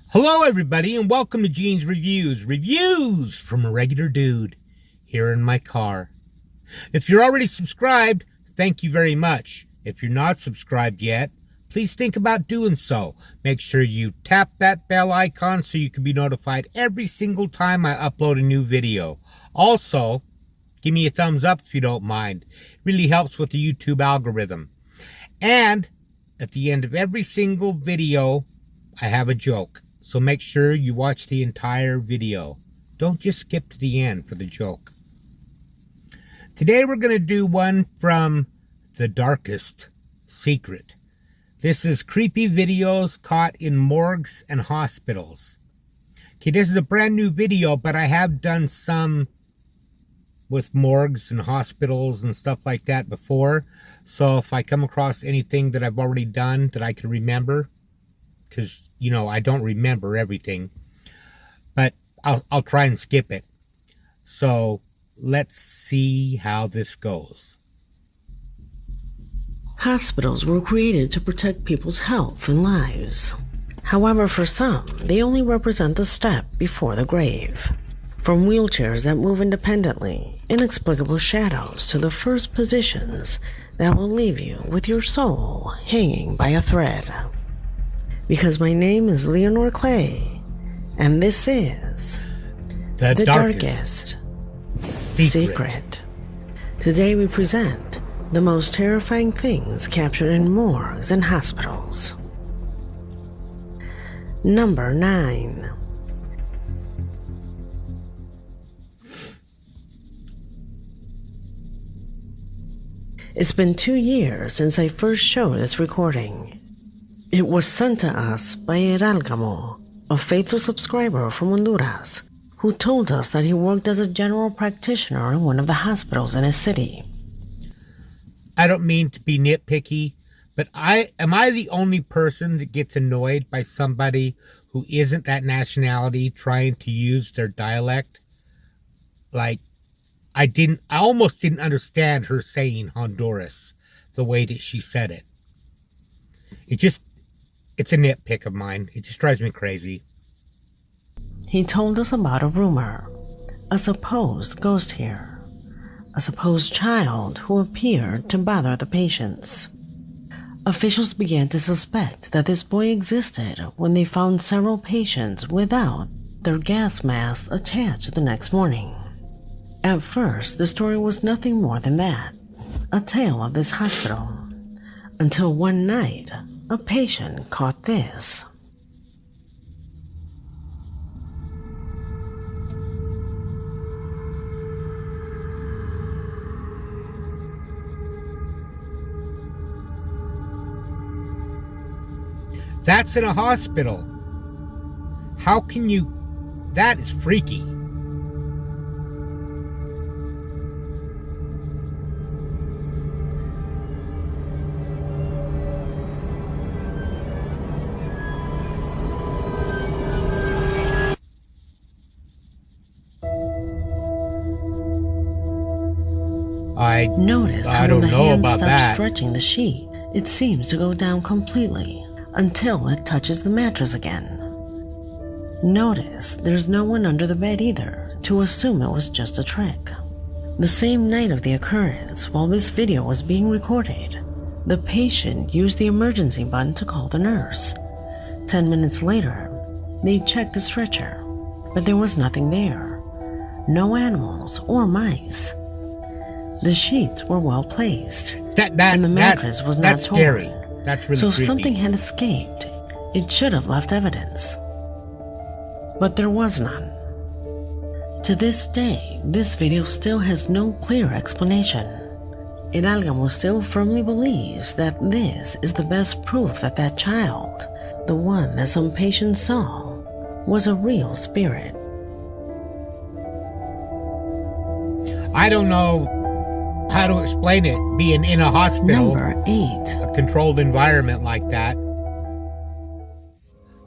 Hello everybody and welcome to Gene's Reviews from a regular dude here in my car. If you're already subscribed, thank you very much. If you're not subscribed yet, please think about doing so. Make sure you tap that bell icon so you can be notified every single time I upload a new video. Also, give me a thumbs up if you don't mind. It really helps with the YouTube algorithm. And at the end of every single video, I have a joke. So make sure you watch the entire video. Don't just skip to the end for the joke. Today we're going to do one from The Darkest Secret. This is creepy videos caught in morgues and hospitals. Okay, this is a brand new video, but I have done some with morgues and hospitals and stuff like that before. So if I come across anything that I've already done that I can remember, because, you know, I don't remember everything, but I'll try and skip it. So let's see how this goes. Hospitals were created to protect people's health and lives. However, for some, they only represent the step before the grave. From wheelchairs that move independently, inexplicable shadows, to the first positions that will leave you with your soul hanging by a thread. Because my name is Leonore Clay, and this is The Darkest Secret. Today we present the most terrifying things captured in morgues and hospitals. Number 9. It's been 2 years since I first showed this recording. It was sent to us by Eralgamo, a faithful subscriber from Honduras, who told us that he worked as a general practitioner in one of the hospitals in his city. I don't mean to be nitpicky, but am I the only person that gets annoyed by somebody who isn't that nationality trying to use their dialect? Like, I almost didn't understand her saying Honduras the way that she said it. It's a nitpick of mine. It just drives me crazy. He told us about a rumor, a supposed ghost here, a supposed child who appeared to bother the patients. Officials began to suspect that this boy existed when they found several patients without their gas masks attached the next morning. At first, the story was nothing more than that, a tale of this hospital, until one night, a patient caught this. That's in a hospital. How can you... That is freaky. Notice how when the hand stops stretching the sheet, it seems to go down completely until it touches the mattress again. Notice there's no one under the bed either, to assume it was just a trick. The same night of the occurrence, while this video was being recorded, the patient used the emergency button to call the nurse. 10 minutes later, they checked the stretcher, but there was nothing there. No animals or mice. The sheets were well placed, and the mattress was not torn. Scary. That's really so if creepy. Something had escaped, it should have left evidence. But there was none. To this day, this video still has no clear explanation. Eralgamo still firmly believes that this is the best proof that that child, the one that some patients saw, was a real spirit. I don't know how to explain it, being in a hospital. Number 8. A controlled environment like that.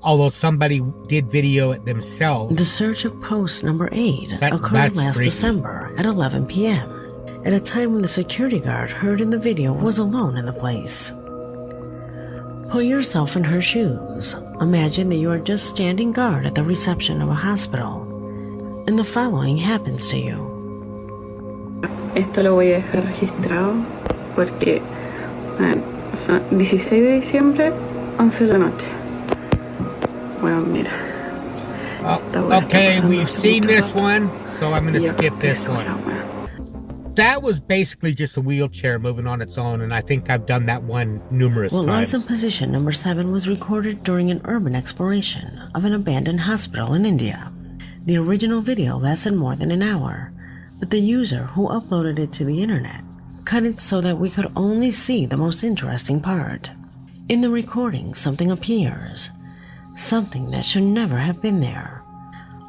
Although somebody did video it themselves. The search of post number 8 occurred last December at 11 p.m. at a time when the security guard heard in the video was alone in the place. Put yourself in her shoes. Imagine that you are just standing guard at the reception of a hospital, and the following happens to you. Esto lo voy a dejar registrado porque son 16 de diciembre, 11 de la noche. Bueno, mira. Okay, we've seen this one, so I'm going to skip this one. That was basically just a wheelchair moving on its own, and I think I've done that one numerous times. What lies in position number 7 was recorded during an urban exploration of an abandoned hospital in India. The original video lasted more than an hour, but the user who uploaded it to the internet cut it so that we could only see the most interesting part. In the recording, something appears, something that should never have been there.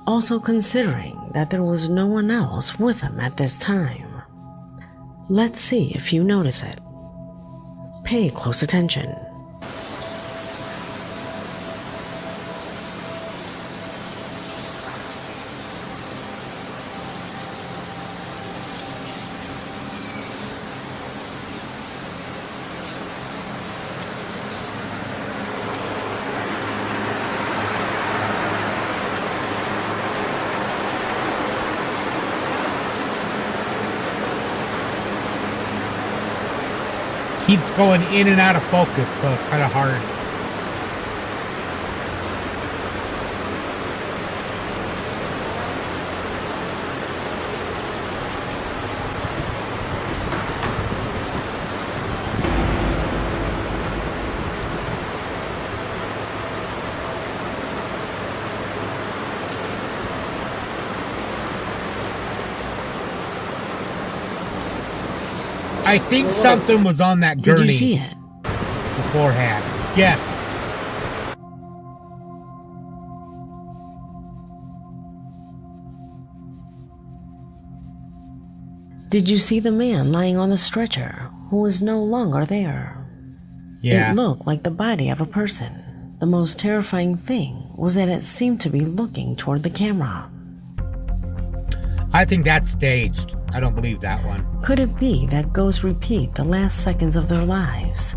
Also considering that there was no one else with him at this time. Let's see if you notice it. Pay close attention. Keeps going in and out of focus, so it's kind of hard. I think something was on that gurney. Did you see it? Beforehand. Yes. Did you see the man lying on the stretcher who is no longer there? Yeah. It looked like the body of a person. The most terrifying thing was that it seemed to be looking toward the camera. I think that's staged. I don't believe that one. Could it be that ghosts repeat the last seconds of their lives,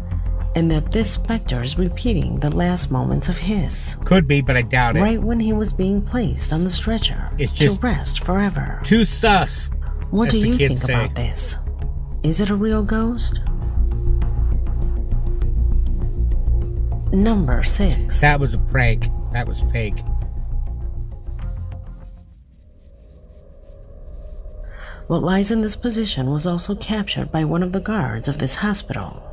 and that this specter is repeating the last moments of his? Could be, but I doubt it. Right when he was being placed on the stretcher It's just to rest forever. too sus. What do as the you kids think say. about this? Is it a real ghost? Number 6. That was a prank. That was fake. What lies in this position was also captured by one of the guards of this hospital.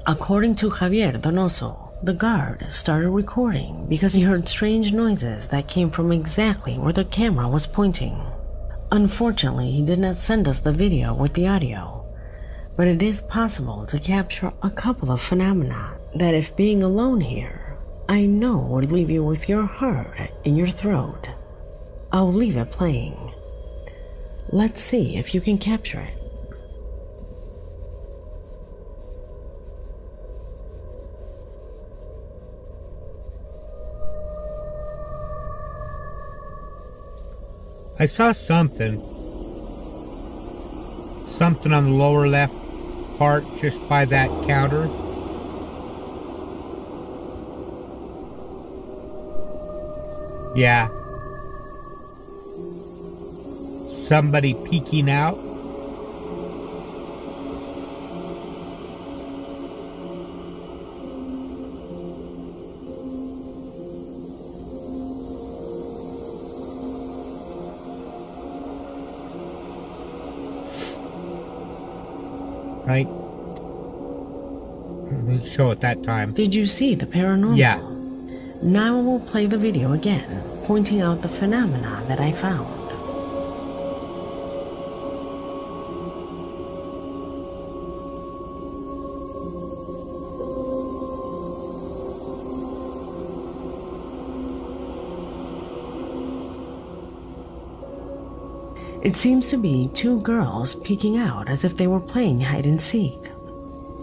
According to Javier Donoso, the guard started recording because he heard strange noises that came from exactly where the camera was pointing. Unfortunately, he did not send us the video with the audio, but it is possible to capture a couple of phenomena that, if being alone here, I know would leave you with your heart in your throat. I'll leave it playing. Let's see if you can capture it. I saw something. Something on the lower left part just by that counter. Yeah. Somebody peeking out. Right? We'll show it that time. Did you see the paranormal? Yeah. Now I will play the video again, pointing out the phenomena that I found. It seems to be two girls peeking out as if they were playing hide and seek.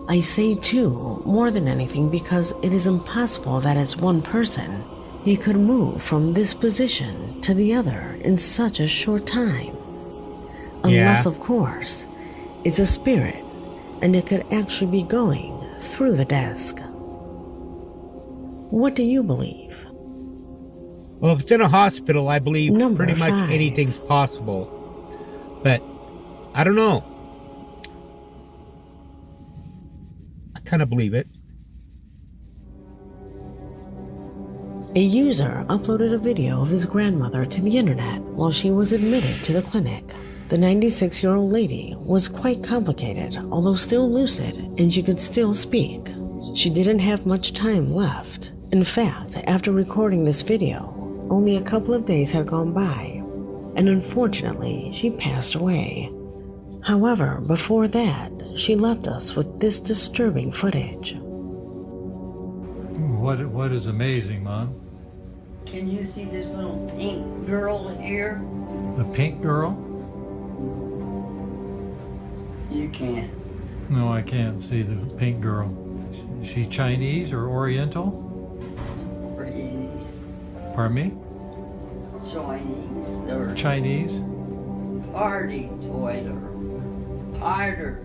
I say two more than anything because it is impossible that as one person, he could move from this position to the other in such a short time. Unless, of course, it's a spirit, and it could actually be going through the desk. What do you believe? Well, if it's in a hospital, I believe Number pretty much 5. anything's possible. But, I don't know. I kind of believe it. A user uploaded a video of his grandmother to the internet while she was admitted to the clinic. The 96-year-old lady was quite complicated, although still lucid, and she could still speak. She didn't have much time left. In fact, after recording this video, only a couple of days had gone by, and unfortunately, she passed away. However, before that, she left us with this disturbing footage. What is amazing, Mom? Can you see this little pink girl in here? The pink girl? You can't. No, I can't see the pink girl. Is she Chinese or Oriental? Please. Pardon me? Chinese or Chinese? party toilet. Harder.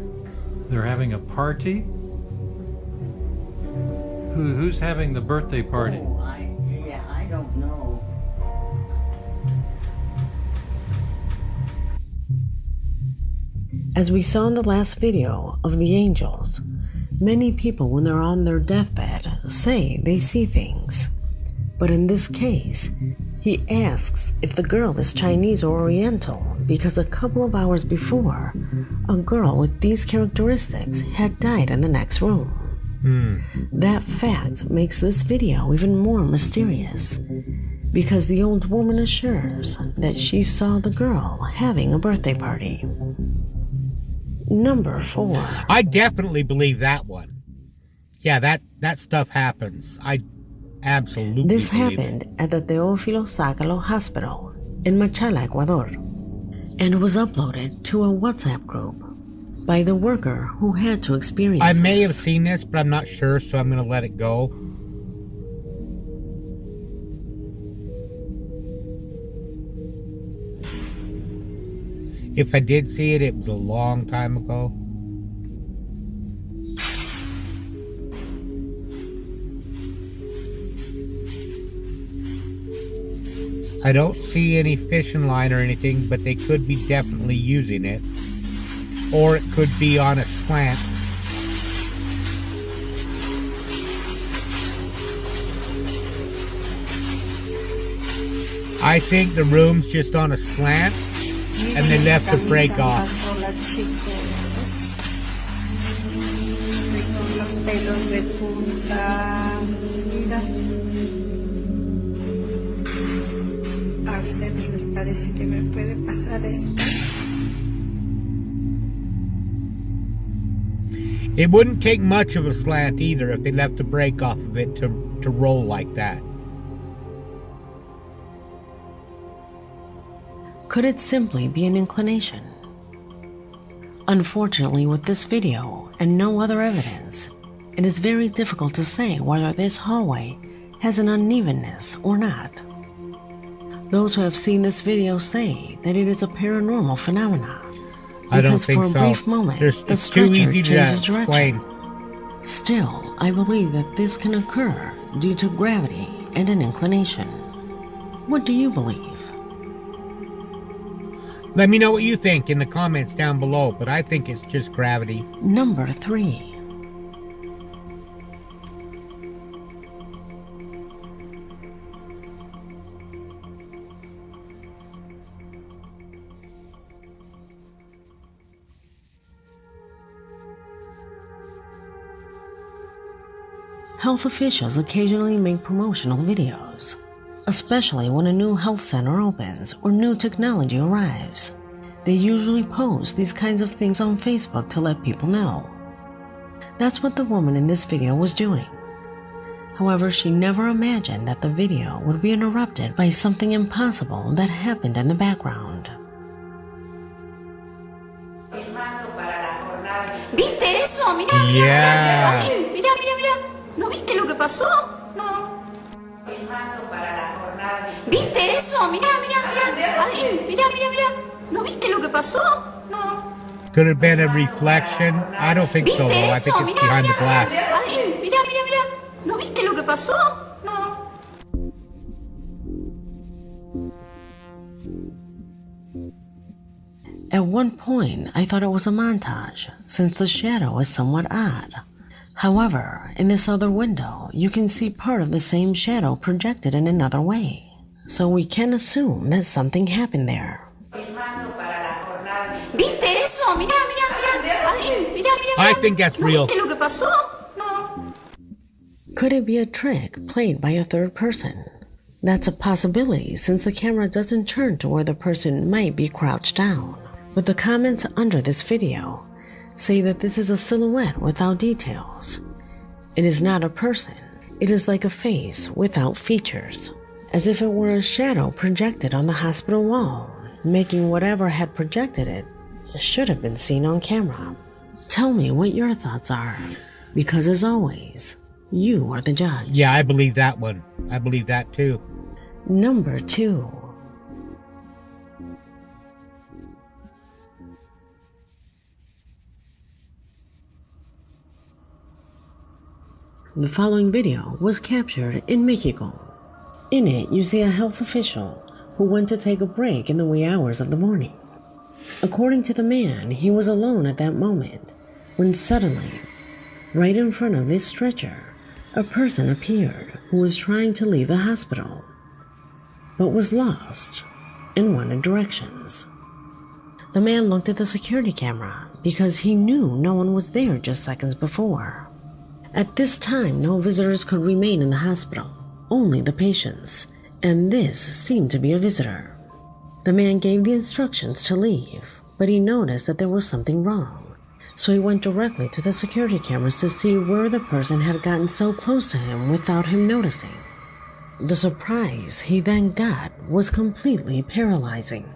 They're having a party? Who's having the birthday party? Oh, I don't know. As we saw in the last video of the angels, many people when they're on their deathbed say they see things. But in this case, he asks if the girl is Chinese or Oriental because a couple of hours before, a girl with these characteristics had died in the next room. That fact makes this video even more mysterious because the old woman assures that she saw the girl having a birthday party. Number 4. I definitely believe that one. Yeah, that stuff happens. I absolutely This believe happened at the Teófilo Zácalo Hospital in Machala, Ecuador, and was uploaded to a WhatsApp group by the worker who had to experience I may have this. seen this, but I'm not sure, so I'm going to let it go. If I did see it, it was a long time ago. I don't see any fishing line or anything, but they could be definitely using it. Or it could be on a slant. I think the room's just on a slant, and they left the break off. A ustedes les parece que me puede pasar esto. It wouldn't take much of a slant either if they left the break off of it to roll like that. Could it simply be an inclination? Unfortunately, with this video and no other evidence, it is very difficult to say whether this hallway has an unevenness or not. Those who have seen this video say that it is a paranormal phenomenon. I don't Because think for a so. brief moment, the It's too stretcher easy to changes explain. direction. Still, I believe that this can occur due to gravity and an inclination. What do you believe? Let me know what you think in the comments down below, but I think it's just gravity. Number 3. Health officials occasionally make promotional videos, especially when a new health center opens or new technology arrives. They usually post these kinds of things on Facebook to let people know. That's what the woman in this video was doing. However, she never imagined that the video would be interrupted by something impossible that happened in the background. ¿Viste eso? Mirá, mirá, Yeah. Adil, mirá, mirá, mirá. ¿No viste lo que pasó? No. ¿Viste eso? Mirá, mirá, mirá. Adil, mirá, mirá, mirá. ¿No viste lo que pasó? No. Could have been a reflection. I don't think so, though. I think it's behind the glass. Ay, mira, mira, mira. ¿No viste lo que pasó? No. At one point, I thought it was a montage, since the shadow is somewhat odd. However, in this other window, you can see part of the same shadow projected in another way. So we can assume that something happened there. ¿Viste eso? Mira, mira, mira. Ay, mira, mira. I think that's real. ¿Viste lo que pasó? No. Could it be a trick played by a third person? That's a possibility since the camera doesn't turn to where the person might be crouched down. But the comments under this video say that this is a silhouette without details. It is not a person. It is like a face without features, as if it were a shadow projected on the hospital wall, making whatever had projected it should have been seen on camera. Tell me what your thoughts are, because as always, you are the judge. Yeah, I believe that one. I believe that too. Number 2. The following video was captured in Mexico. In it, you see a health official who went to take a break in the wee hours of the morning. According to the man, he was alone at that moment when suddenly, right in front of this stretcher, a person appeared who was trying to leave the hospital, but was lost and wanted directions. The man looked at the security camera because he knew no one was there just seconds before. At this time, no visitors could remain in the hospital, only the patients, and this seemed to be a visitor. The man gave the instructions to leave, but he noticed that there was something wrong, so he went directly to the security cameras to see where the person had gotten so close to him without him noticing. The surprise he then got was completely paralyzing.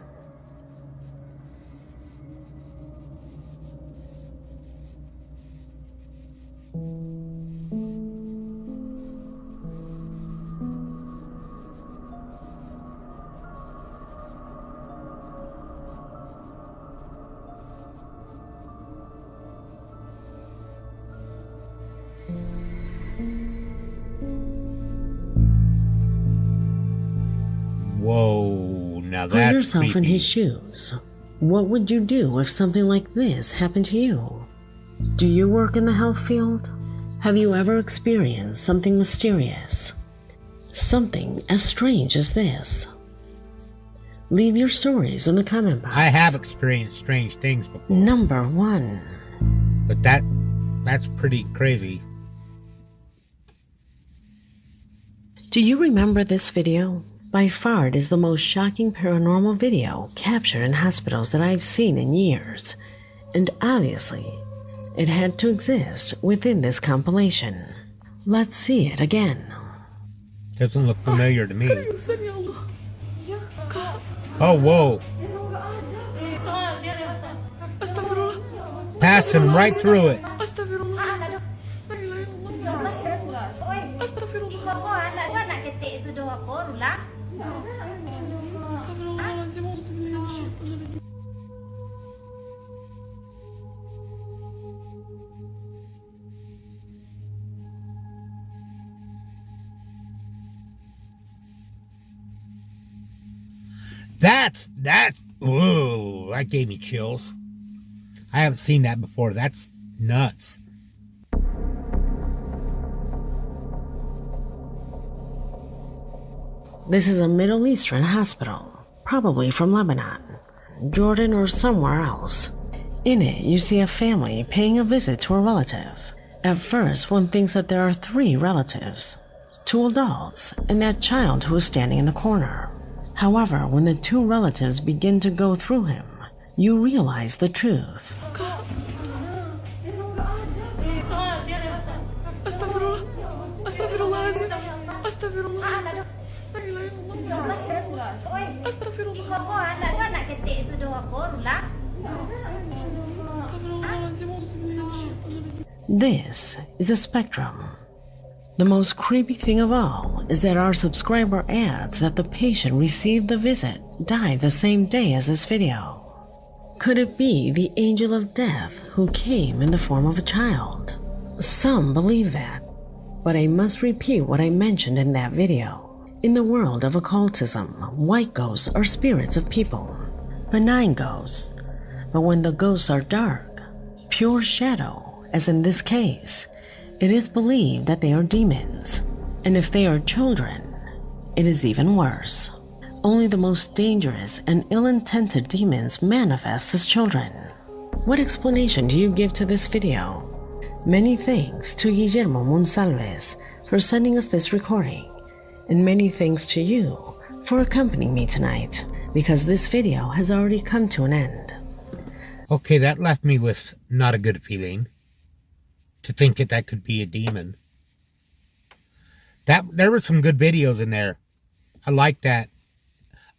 Whoa, now that's Put yourself creepy. in his shoes. What would you do if something like this happened to you? Do you work in the health field? Have you ever experienced something mysterious? Something as strange as this? Leave your stories in the comment box. I have experienced strange things before. Number 1. But that's pretty crazy. Do you remember this video? By far, it is the most shocking paranormal video captured in hospitals that I've seen in years. And obviously, it had to exist within this compilation. Let's see it again. Doesn't look familiar to me. Oh, whoa. Passing right through it. Ooh, that gave me chills. I haven't seen that before. That's nuts. This is a Middle Eastern hospital, probably from Lebanon, Jordan, or somewhere else. In it, you see a family paying a visit to a relative. At first, one thinks that there are 3 relatives, 2 adults, and that child who is standing in the corner. However, when the 2 relatives begin to go through him, you realize the truth. This is a spectrum. The most creepy thing of all is that our subscriber adds that the patient received the visit died the same day as this video. Could it be the angel of death who came in the form of a child? Some believe that, but I must repeat what I mentioned in that video. In the world of occultism, white ghosts are spirits of people, benign ghosts. But when the ghosts are dark, pure shadow, as in this case, it is believed that they are demons. And if they are children, it is even worse. Only the most dangerous and ill-intended demons manifest as children. What explanation do you give to this video? Many thanks to Guillermo Monsalves for sending us this recording, and many thanks to you for accompanying me tonight, because this video has already come to an end. Okay, that left me with not a good feeling. To think that could be a demon. There were some good videos in there. I like that.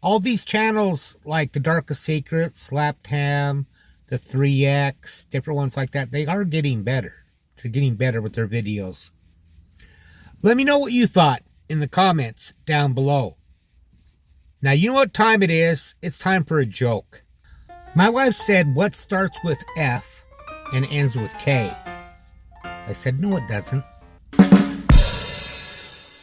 All these channels, like The Darkest Secrets, Slapped Ham, the 3X, different ones like that, they are getting better. They're getting better with their videos. Let me know what you thought in the comments down below. Now, you know what time it is? It's time for a joke. My wife said, what starts with F and ends with K? I said, no, it doesn't.